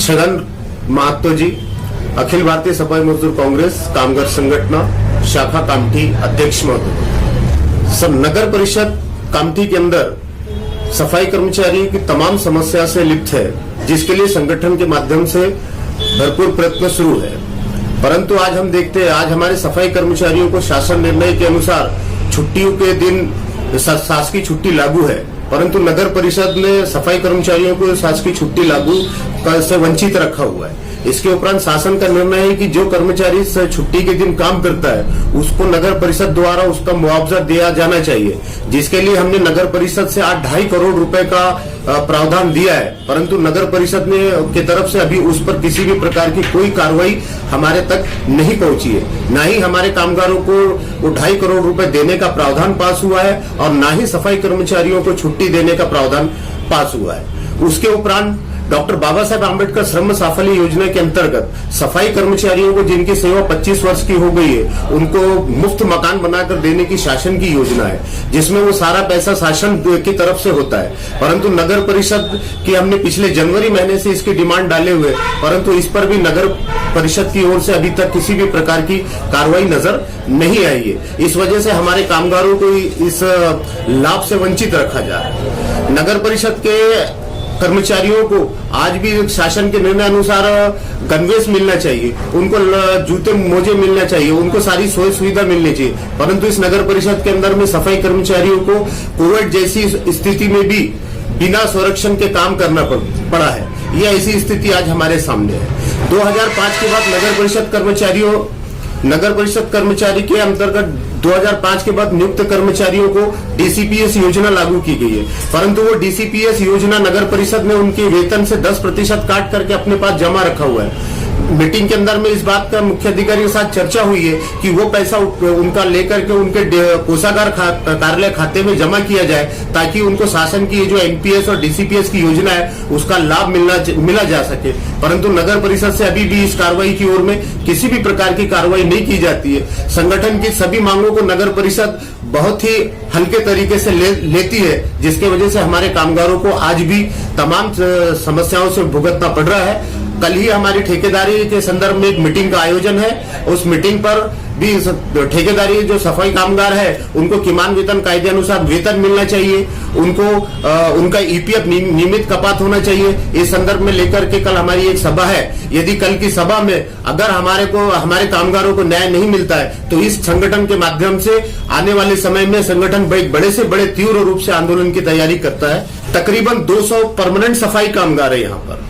छगन महातो जी, अखिल भारतीय सफाई मजदूर कांग्रेस कामगार संगठन शाखा कामठी अध्यक्ष महोदय। सब नगर परिषद कामठी के अंदर सफाई कर्मचारियों की तमाम समस्या से लिप्त है, जिसके लिए संगठन के माध्यम से भरपूर प्रयत्न शुरू है। परंतु आज हम देखते हैं, आज हमारे सफाई कर्मचारियों को शासन निर्णय के अनुसार छुट्टियों के दिन शासकीय छुट्टी लागू है, परंतु नगर परिषद ने सफाई कर्मचारियों को शासकीय छुट्टी लागू से वंचित रखा हुआ है। इसके उपरांत शासन का निर्णय है कि जो कर्मचारी छुट्टी के दिन काम करता है उसको नगर परिषद द्वारा उसका मुआवजा दिया जाना चाहिए, जिसके लिए हमने नगर परिषद से 8.5 करोड़ रुपए का प्रावधान दिया है। परंतु नगर परिषद ने की तरफ से अभी उस पर किसी भी प्रकार की कोई कार्रवाई हमारे तक नहीं पहुंची है। न ही हमारे कामगारों को 2.5 करोड़ रुपए देने का प्रावधान पास हुआ है और न ही सफाई कर्मचारियों को छुट्टी देने का प्रावधान पास हुआ है। उसके उपरांत डॉक्टर बाबा साहेब आम्बेडकर श्रम साफल्य योजना के अंतर्गत सफाई कर्मचारियों को जिनकी सेवा 25 वर्ष की हो गई है, उनको मुफ्त मकान बनाकर देने की शासन की योजना है, जिसमें वो सारा पैसा शासन की तरफ से होता है। परंतु नगर परिषद की हमने पिछले जनवरी महीने से इसकी डिमांड डाले हुए, परंतु इस पर भी नगर परिषद की ओर से अभी तक किसी भी प्रकार की कार्रवाई नजर नहीं आई है। इस वजह से हमारे कामगारों को इस लाभ से वंचित रखा जा रहा है। नगर परिषद के कर्मचारियों को आज भी शासन के निर्णय अनुसार गणवेश मिलना चाहिए, उनको जूते मोजे मिलना चाहिए, उनको सारी सुविधा मिलनी चाहिए। परंतु इस नगर परिषद के अंदर में सफाई कर्मचारियों को कोविड जैसी स्थिति में भी बिना संरक्षण के काम करना पड़ा है। यह ऐसी स्थिति आज हमारे सामने है। 2005 के बाद नगर परिषद कर्मचारी के अंतर्गत 2005 के बाद नियुक्त कर्मचारियों को डीसीपीएस योजना लागू की गई है, परंतु वो डीसीपीएस योजना नगर परिषद ने उनके वेतन से 10% काट करके अपने पास जमा रखा हुआ है। मीटिंग के अंदर में इस बात का मुख्य अधिकारी के साथ चर्चा हुई है कि वो पैसा उनका लेकर के उनके कोषागार कार्यालय खाते में जमा किया जाए, ताकि उनको शासन की जो एनपीएस और डीसीपीएस की योजना है उसका लाभ मिला जा सके। परंतु नगर परिषद से अभी भी इस कार्रवाई की ओर में किसी भी प्रकार की कार्रवाई नहीं की जाती है। संगठन की सभी मांगों को नगर परिषद बहुत ही हल्के तरीके से लेती है, जिसके वजह से हमारे कामगारों को आज भी तमाम समस्याओं से भुगतना पड़ रहा है। कल ही हमारी ठेकेदारी के संदर्भ में एक मीटिंग का आयोजन है। उस मीटिंग पर भी ठेकेदारी जो सफाई कामगार है उनको किमान वेतन कायदे अनुसार वेतन मिलना चाहिए, उनको उनका ईपीएफ नियमित कपात होना चाहिए। इस संदर्भ में लेकर के कल हमारी एक सभा है। यदि कल की सभा में अगर हमारे कामगारों को न्याय नहीं मिलता है तो इस संगठन के माध्यम से आने वाले समय में संगठन बड़े से बड़े तीव्र रूप से आंदोलन की तैयारी करता है। तकरीबन 200 परमानेंट सफाई कामगार है यहाँ पर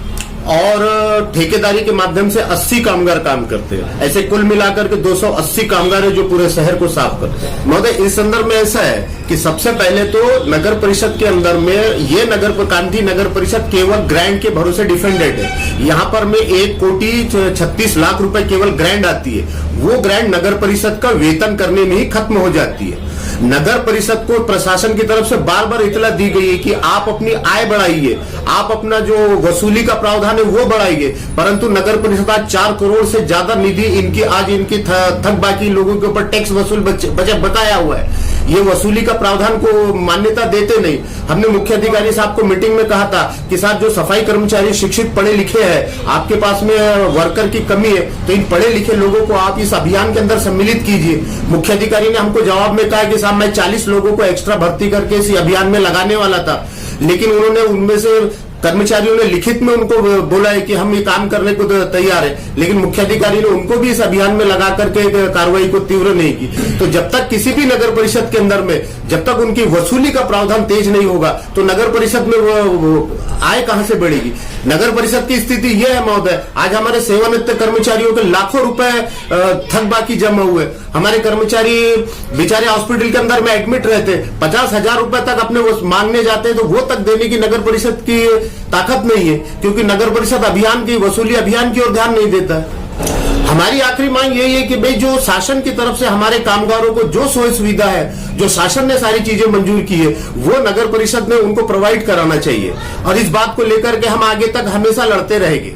और ठेकेदारी के माध्यम से 80 कामगार काम करते हैं। ऐसे कुल मिलाकर के 280 कामगार है जो पूरे शहर को साफ करते हैं। महोदय, इस संदर्भ में ऐसा है कि सबसे पहले तो नगर परिषद के अंदर में ये कामठी नगर परिषद केवल ग्रांट के भरोसे डिफेंडेड है। यहाँ पर में 1,36,00,000 रुपए केवल ग्रांट आती है। वो ग्रांट नगर परिषद का वेतन करने में ही खत्म हो जाती है। नगर परिषद को प्रशासन की तरफ से बार बार इतला दी गई है कि आप अपनी आय बढ़ाइए, आप अपना जो वसूली का प्रावधान है वो बढ़ाइए, परंतु नगर परिषद आज 4 करोड़ से ज्यादा निधि इनकी थक बाकी लोगों के ऊपर टैक्स वसूल बजट बकाया हुआ है। ये वसूली का प्रावधान को मान्यता देते नहीं। हमने मुख्य अधिकारी साहब को मीटिंग में कहा था कि साहब जो सफाई कर्मचारी शिक्षित पढ़े लिखे हैं, आपके पास में वर्कर की कमी है, तो इन पढ़े लिखे लोगों को आप इस अभियान के अंदर सम्मिलित कीजिए। मुख्य अधिकारी ने हमको जवाब में कहा कि साहब मैं 40 लोगों को एक्स्ट्रा भर्ती करके इस अभियान में लगाने वाला था, लेकिन उन्होंने उनमें से कर्मचारियों ने लिखित में उनको बोला है कि हम ये काम करने को तैयार है, लेकिन मुख्य अधिकारी ने उनको भी इस अभियान में लगा करके कार्रवाई को तीव्र नहीं की। तो जब तक किसी भी नगर परिषद के अंदर में जब तक उनकी वसूली का प्रावधान तेज नहीं होगा तो नगर परिषद में वो आय कहां से बढ़ेगी। नगर परिषद की स्थिति यह है महोदय, आज हमारे सेवानिवृत्त कर्मचारियों के लाखों रुपए थक बाकी जमा हुए। हमारे कर्मचारी बेचारे हॉस्पिटल के अंदर में एडमिट रहते, 50,000 रुपए तक अपने वो मांगने जाते हैं तो वो तक देने की नगर परिषद की ताकत नहीं है, क्योंकि नगर परिषद वसूली अभियान की ओर ध्यान नहीं देता। हमारी आखिरी मांग यही है कि भाई जो शासन की तरफ से हमारे कामगारों को जो सुविधा है, जो शासन ने सारी चीजें मंजूर की है, वो नगर परिषद ने उनको प्रोवाइड कराना चाहिए और इस बात को लेकर के हम आगे तक हमेशा लड़ते रहेंगे।